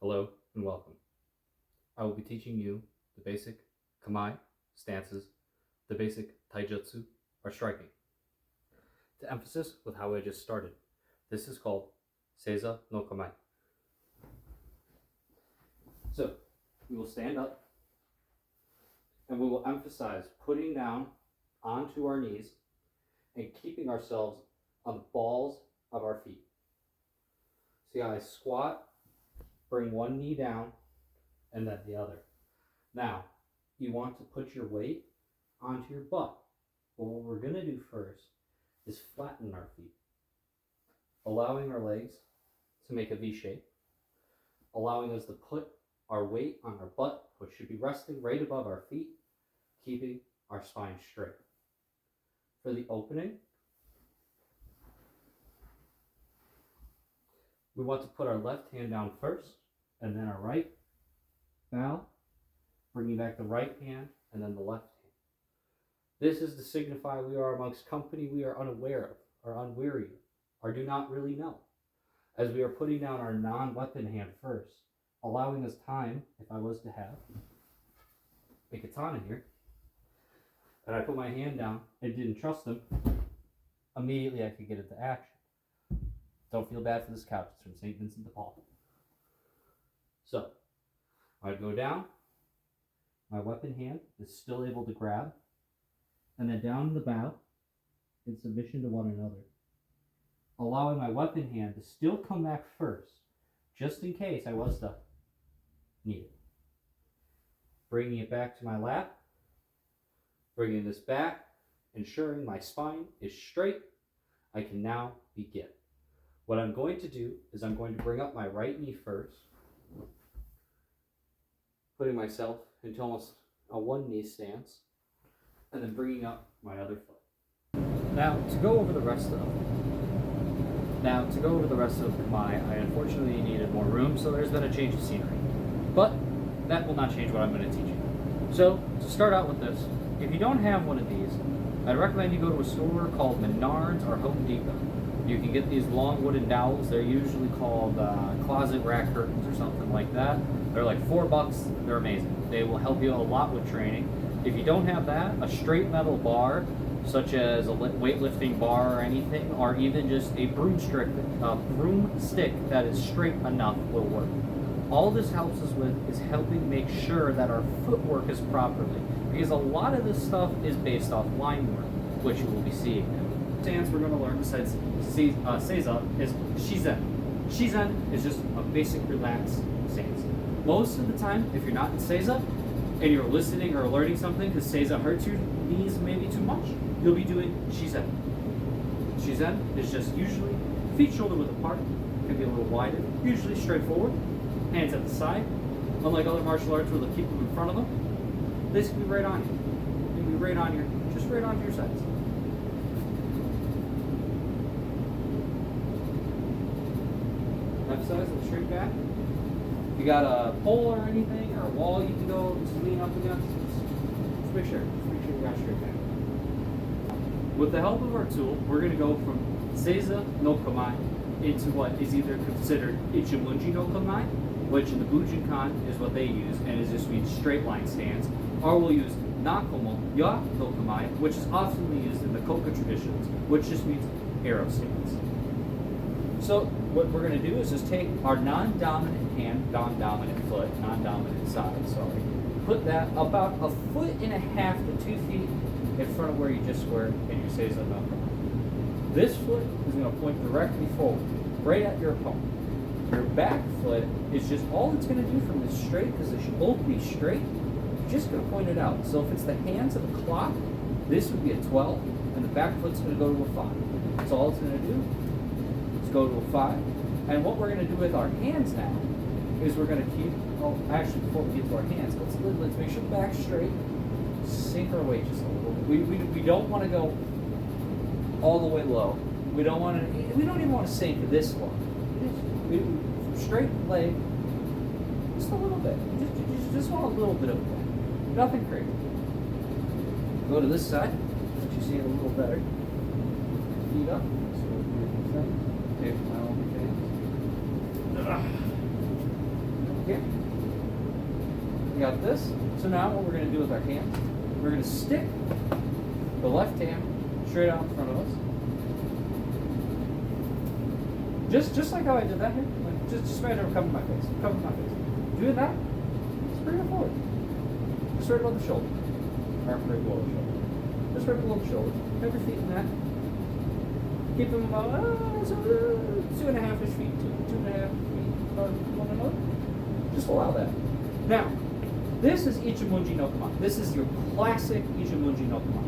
Hello and welcome. I will be teaching you the basic kamae stances, the basic taijutsu, or striking. To emphasis with how I just started, this is called Seiza no Kamae. So, we will stand up and we will emphasize putting down onto our knees and keeping ourselves on the balls of our feet. See how I squat, bring one knee down, and then the other. Now, you want to put your weight onto your butt. But what we're going to do first is flatten our feet, allowing our legs to make a V shape, allowing us to put our weight on our butt, which should be resting right above our feet, keeping our spine straight. For the opening, we want to put our left hand down first, and then our right. Bow, bringing back the right hand, and then the left hand. This is to signify we are amongst company we are unaware of, or unweary of, or do not really know, as we are putting down our non-weapon hand first, allowing us time, if I was to have a katana here, and I put my hand down and didn't trust him, immediately I could get into action. Don't feel bad for this couch, it's from St. Vincent de Paul. So, I'd go down, my weapon hand is still able to grab, and then down in the bow, in submission to one another, allowing my weapon hand to still come back first, just in case I was to need it. Bringing it back to my lap, bringing this back, ensuring my spine is straight, I can now begin. What I'm going to do is I'm going to bring up my right knee first, putting myself into almost a one knee stance, and then bringing up my other foot. Now to go over the rest of Kamae, I unfortunately needed more room, so there's been a change of scenery. But that will not change what I'm going to teach you. So to start out with this, if you don't have one of these, I'd recommend you go to a store called Menards or Home Depot. You can get these long wooden dowels. They're usually called closet rack curtains or something like that. They're like $4. They're amazing. They will help you a lot with training. If you don't have that, a straight metal bar, such as a weightlifting bar or anything, or even just a broomstick that is straight enough will work. All this helps us with is helping make sure that our footwork is properly, because a lot of this stuff is based off line work, which you will be seeing now. Stance we're going to learn besides Seiza is Shizen. Shizen is just a basic relaxed stance. Most of the time, if you're not in Seiza and you're listening or learning something because Seiza hurts your knees maybe too much, you'll be doing Shizen. Shizen is just usually feet shoulder width apart, can be a little wider, usually straightforward, hands at the side. Unlike other martial arts where they'll keep them in front of them, this can be right on you. It can be right on just right onto your sides. Emphasize and straight back. If you got a pole or anything, or a wall you can go just lean up against, just make sure you got straight back. With the help of our tool, we're going to go from Seiza no Kamae into what is either considered Ichimunji no Kamae, which in the Bujinkan is what they use, and it just means straight line stance, or we'll use Nakomo ya no Kamae, which is often used in the Koka traditions, which just means arrow stance. So what we're going to do is just take our non-dominant hand, non-dominant foot, non-dominant side, sorry, put that about 1.5 to 2 feet in front of where you just were in your Seiza no Kamae. This foot is going to point directly forward, right at your opponent. Your back foot is just all it's going to do from this straight, because they should both be straight, you're just going to point it out. So if it's the hands of a clock, this would be a 12, and the back foot's going to go to a 5. That's all it's going to do. Go to a 5. And what we're going to do with our hands now is we're going to keep, actually before we get to our hands, let's make sure the back's straight, sink our weight just a little bit. We don't want to go all the way low. We don't even want to sink this low. Straight leg, just a little bit. Just want a little bit of that. Nothing crazy. Go to this side, let you see it a little better. Feet up. So my own Okay. We got this. So now what we're going to do with our hands, we're going to stick the left hand straight out in front of us. Just like how I did that here. Like just right over, cover my face. Cover my face. Doing that, just bring it forward. Just right above the shoulder. Or right below the shoulder. Just right below the shoulder. Have your feet in that. Keep them about 2.5-ish feet, 2.5 feet apart from one another. Just allow that. Now, this is Ichimonji no Kama. This is your classic Ichimonji no Kama.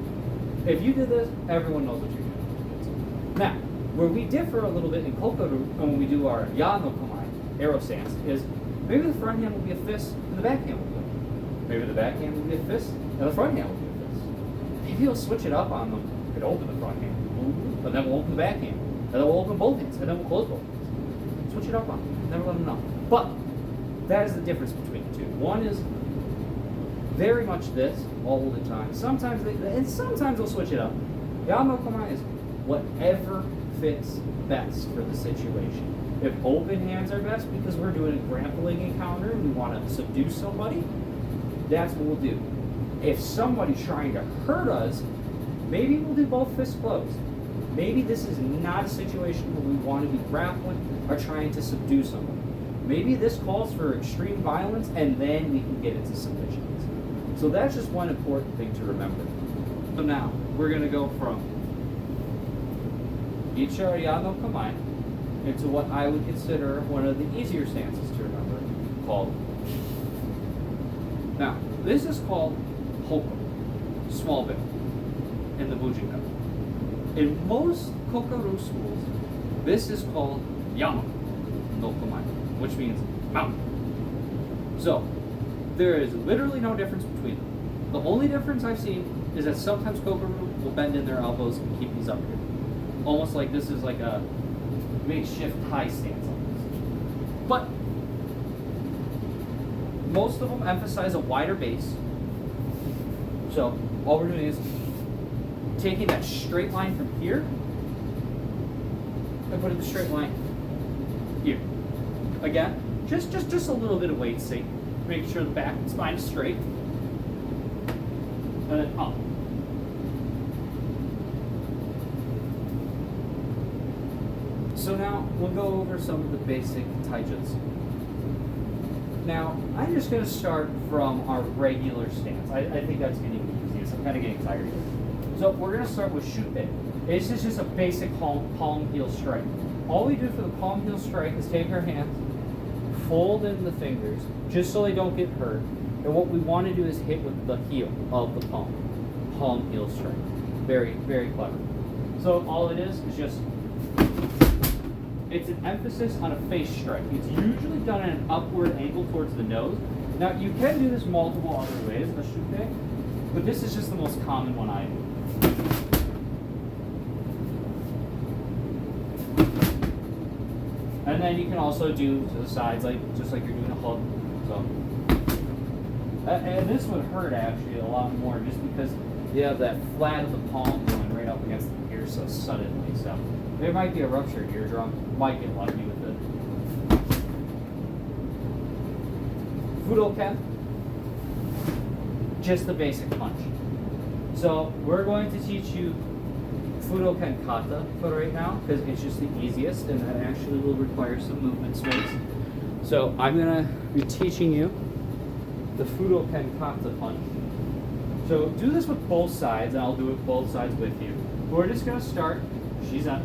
If you did this, everyone knows what you're doing. Now, where we differ a little bit in Kokaru when we do our Ya no Kama, arrow stance, is maybe the front hand will be a fist and the back hand will be a fist. Maybe the back hand will be a fist and the front hand will be a fist. Maybe you'll switch it up on them. Could open the front hand, and then we'll open the back hand, and then we'll open both hands, and then we'll close both hands. Switch it up on them. Never let them know. But that is the difference between the two. One is very much this all the time. Sometimes they'll switch it up. Ya no Kama is whatever fits best for the situation. If open hands are best because we're doing a grappling encounter and we want to subdue somebody, that's what we'll do. If somebody's trying to hurt us, maybe we'll do both fists closed. Maybe this is not a situation where we want to be grappling or trying to subdue someone. Maybe this calls for extreme violence and then we can get into submissions. So that's just one important thing to remember. So now, we're going to go from Ichara Ya no Kamae into what I would consider one of the easier stances to remember, called. Now, this is called Hoko, small bit, in the Bujinkan. In most Kokaru schools, this is called Yama no Kamae, which means mountain. So, there is literally no difference between them. The only difference I've seen is that sometimes Kokaru will bend in their elbows and keep these up here. Almost like this is like a makeshift high stance on this. But most of them emphasize a wider base. So all we're doing is taking that straight line from here and putting the straight line here. Again, just a little bit of weight sake. Make sure the back and spine is straight. And then up. So now we'll go over some of the basic taijutsu. Now, I'm just going to start from our regular stance. I think that's getting easiest. I'm kind of getting tired here. So we're going to start with shute. This is just a basic palm heel strike. All we do for the palm heel strike is take our hands, fold in the fingers, just so they don't get hurt. And what we want to do is hit with the heel of the palm heel strike. Very, very clever. So all it is just, it's an emphasis on a face strike. It's usually done at an upward angle towards the nose. Now, you can do this multiple other ways, the shute, but this is just the most common one I do. And then you can also do to the sides, just like you're doing a hook. So, and this would hurt actually a lot more, just because you have that flat of the palm going right up against the ear so suddenly. So there might be a ruptured eardrum. Might get lucky with it. Fudoken, just the basic punch. So we're going to teach you Fudoken kata for right now, because it's just the easiest, and that actually will require some movement space. So I'm going to be teaching you the Fudoken kata punch. So do this with both sides, and I'll do it both sides with you. We're just going to start, she's up,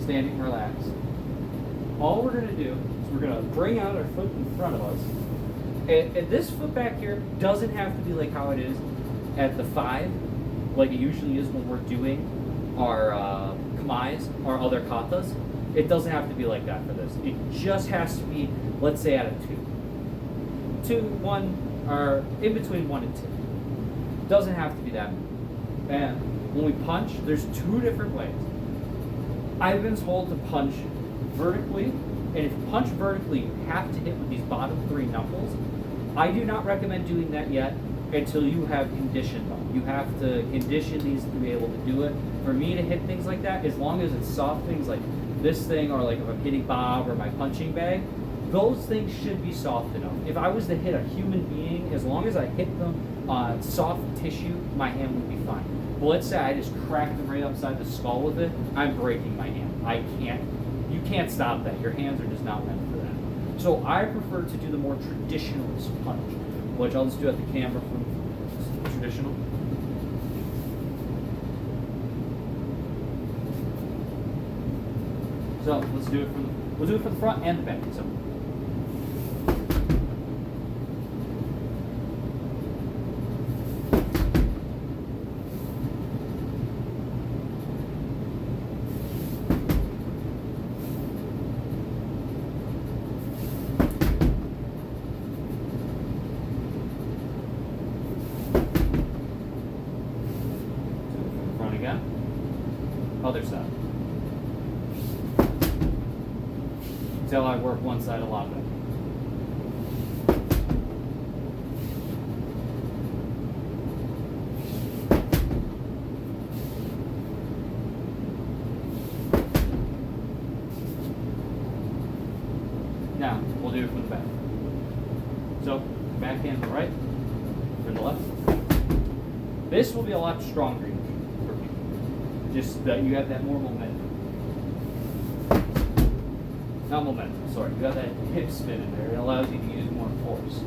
standing relaxed. All we're going to do is we're going to bring out our foot in front of us. And this foot back here doesn't have to be like how it is at the 5, like it usually is when we're doing our kamais or other katas. It doesn't have to be like that for this. It just has to be, let's say, at a 2, 1, or in between 1 and 2. Doesn't have to be that. And when we punch, there's 2 different ways. I've been told to punch vertically, and if you punch vertically, you have to hit with these bottom 3 knuckles. I do not recommend doing that yet until you have conditioned them. You have to condition these to be able to do it. For me to hit things like that, as long as it's soft things like this thing, or like if I'm hitting Bob or my punching bag, those things should be soft enough. If I was to hit a human being, as long as I hit them on soft tissue, my hand would be fine. But let's say I just cracked them right upside the skull with it, I'm breaking my hand. You can't stop that. Your hands are just not meant for that. So I prefer to do the more traditionalist punch, which I'll just do at the camera from traditional. So let's do it we'll do it for the front and the back. So. Front again. Other side. Until I work one side a lot better. Now, we'll do it from the back. So, back hand to the right, turn to the left. This will be a lot stronger for people. Just that you have that more momentum. Not momentum, sorry. You got that hip spin in there. It allows you to use more force.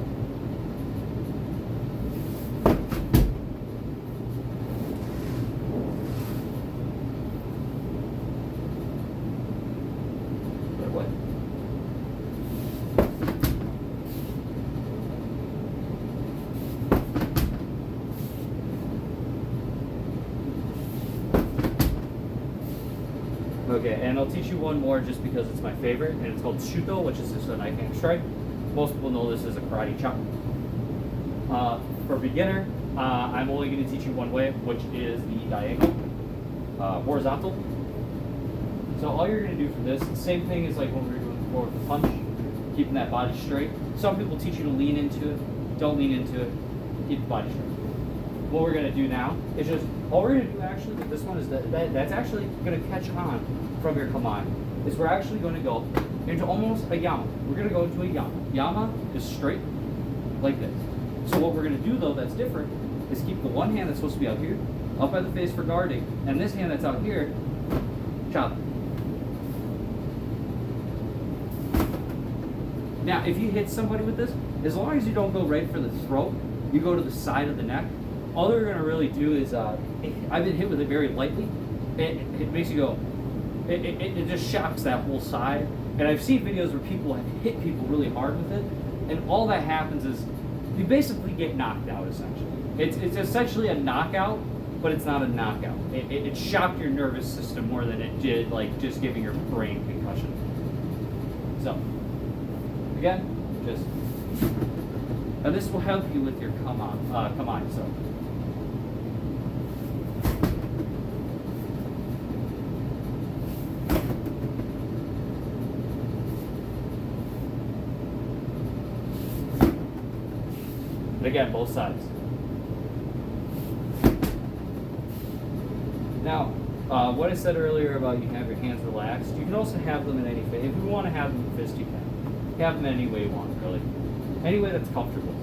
Right away. Okay, and I'll teach you one more just because it's my favorite, and it's called Shuto, which is just a knife hand strike. Most people know this as a karate chop. For beginner, I'm only going to teach you one way, which is the diagonal, horizontal. So all you're going to do for this, same thing as like when we were doing before with the punch, keeping that body straight. Some people teach you to lean into it. Don't lean into it. Keep the body straight. What we're going to do now is just, all we're going to do actually with this one is that's actually going to catch on from your kamae. Is we're actually going to go into almost a yama. We're going to go into a yama. Yama is straight, like this. So what we're going to do though that's different is keep the one hand that's supposed to be out here, up by the face for guarding, and this hand that's out here, chop. Now if you hit somebody with this, as long as you don't go right for the throat, you go to the side of the neck, all they're going to really do is, I've been hit with it very lightly, it makes you go, it just shocks that whole side. And I've seen videos where people have hit people really hard with it, and all that happens is you basically get knocked out essentially. It's essentially a knockout, but it's not a knockout. It shocked your nervous system more than it did like just giving your brain concussion. So, again, just, now this will help you with your kamae, so. Again, both sides. Now, what I said earlier about you have your hands relaxed, you can also have them in any way. If you want to have them in fist, you can. Have them any way you want, really. Any way that's comfortable.